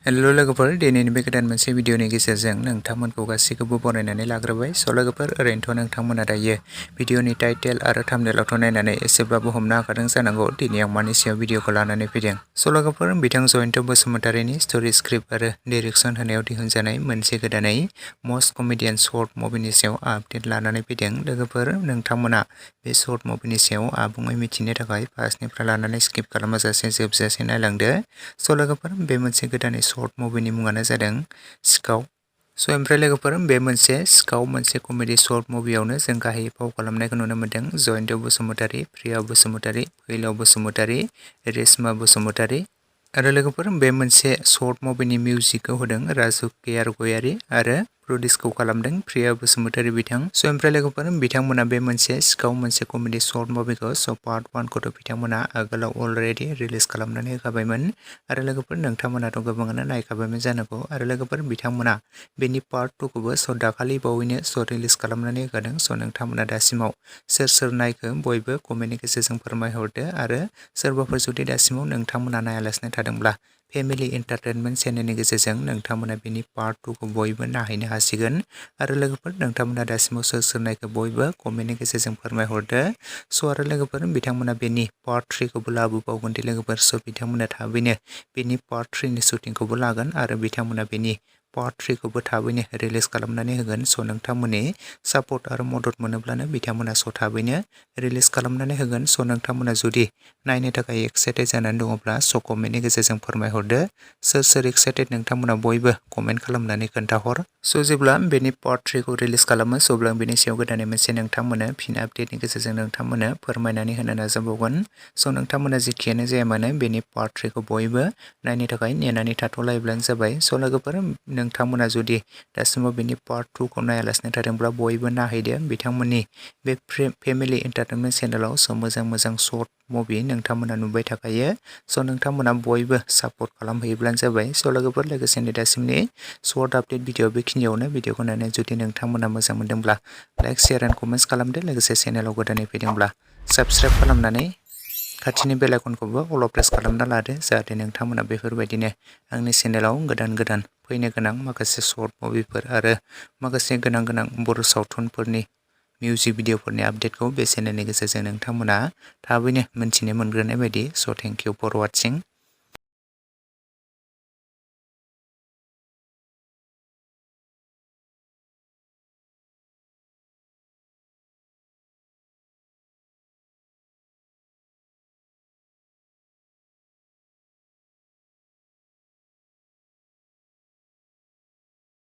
Hello लोगोफोर दिनैनि बे गोदान मोनसे भिडिअनि गेजेरजों नोंथांमोनखौ गासैखौबो बरायनानै लाग्रोबाय। स' लोगोफोर ओरैनोथ' नोंथांमोना दायो भिडिअनि टाइटेल आरो थाम्बनेइलावथ' नायनानै एसेब्लाबो हमनो हाखादों जानांगौ दिनै आं मानि सायाव भिडिअखौ लानानै फैदों। स' लोगोफोर बिथां जयन्त बसुमतारीनि स्ट'रि स्क्रिप्ट आरो डाइरेक्सन होनायाव दिहुनजानाय मोनसे गोदानै मस्ट कमेडियान शर्ट मुभिनि सायाव आपडेट लानानै फैदों। लोगोफोर नोंथांमोना बे शर्ट मुभिनि सायाव आबुङै मिथिनो थाखाय फार्स्टनिफ्राय लानानै स्किप खालामाजासे जोबजासे नायलांदो। स' लोगोफोर बे मोनसे गोदानै शर्ट मुभिनि मुङानो जादों सिखाव। स' ओमफ्राय लोगोफोर बे मोनसे सिखाव मोनसे कमेडि शर्ट मुभियावनो जों गाहायै फाव खालामनायखौ नुनो मोन्दों जयन्त बसुमतारी, प्रिया बसुमतारी, फैलाव बसुमतारी, रेशमा बसुमतारी। आरो लोगोफोर बे मोनसे शर्ट मुभिनि मिउजिकखौ होदों राजु केआर गयारी आरो प्रडिउसखौ खालामदों प्रिया बसुमतारी बिथां। स' ओमफ्राय लोगोफोर बिथांमोना बे मोनसे सिखाव मोनसे कमेडि शर्ट मुभिखौ पार्ट 1खौथ' बिथांमोना आगोलाव अलरेडि रिलिज खालामनानै होखाबायमोन। आरो लोगोफोर नोंथांमोनाथ' गोबाङानो नायखाबायमोन जानांगौ। आरो लोगोफोर बिथांमोना बेनि पार्ट 2खौबो दाखालि बावैनो रिलिज खालामनानै होखादों। स' नोंथांमोना दासिमाव सोर सोर नायखो बयबो कमेन्टनि गेजेरजों फोरमायहरदो। आरो सोरबाफोर जुदि दासिमाव नोंथांमोना नायालासिनो थादोंब्ला फेमिलि एन्टारटेनमेन्ट चेनेलनि गेजेरजों नोंथांमोना बेनि पार्ट 2खौ बयबो नायहैनो हासिगोन। आरो लोगोफोर नोंथांमोना दासिमाव सोर सोर नायखो बयबो कमेन्टनि गेजेरजों फोरमायहरदो। स' आरो लोगोफोर बिथांमोना बेनि पार्ट 3खौबो लाबोबावगोन दि लोगोफोर। स' बिथांमोना थाबैनो बेनि पार्ट 3नि शुटिंखौबो लागोन आरो बिथांमोना बेनि पार्ट 3खौबो थाबैनो रिलिज खालामनानै होगोन। स' नोंथांमोननि सापर्ट आरो मदद मोनोब्लानो बिथांमोना थाबैनो रिलिज खालामनानै होगोन। स' नोंथांमोना जुदि नायनो थाखाय एक्साइटेड जानानै दङब्ला कमेन्टनि गेजेरजों फोरमायहरदो। सोर सोर एक्साइटेड नोंथांमोना बयबो कमेन्ट खालामनानै खोन्थाहर। स' जेब्ला बेनि पार्ट 3खौ रिलिज खालामो स' अब्ला बेनि सायाव गोदानै मोनसे नोंथांमोनो फिन आपडेटनि गेजेरजों नोंथांमोनो फोरमायनानै होनो नाजाबावगोन। स' नोंथांमोना जेखियानो जाया मानो बेनि पार्ट 3खौ बयबो नायनो थाखाय नेनानै थाथ'लायोब्लानो जाबाय। स' लोगोफोर नोंथांमोना जुदि दासिमाव बेनि पार्ट 2खौ नायालासिनो थादोंब्ला बयबो नायहैदो बिथांमोननि बे फेमिलि एन्टारटेनमेन्ट चेनेलाव। स' मोजां मोजां शर्ट मुभि नोंथांमोना नुबाय थाखायो। स' नोंथांमोना बयबो सापर्ट खालामहैयोब्लानो जाबाय। स' लोगोफोर लोगोसेनो दासिमनि शर्ट आपडेट भिडिअ बेखिनियावनो। भिडिअखौ नायनानै जुदि नोंथांमोना मोजां मोनदोंब्ला लाइक शेयार एन्ड कमेन्ट्स खालामदो। लोगोसे चेनेलाव गोदानै फैदोंब्ला साबस्क्राइब खालामनानै खाथिनि बेल आइकनखौबो अल प्रेस खालामना लादो जाहाथे नोंथांमोना बेफोरबायदिनो आंनि चेनेलाव गोदान गोदान फैनो गोनां माखासे शर्ट मुभिफोर आरो माखासे गोनां गोनां बर' सावथुनफोरनि मिउजिक भिडिअफोरनि आपडेटखौ बे चेनेलनि गेजेरजों नोंथांमोना थाबैनो मोनथिनो मोनग्रोनाय बायदि। स' थेंक इउ फर वाचिं।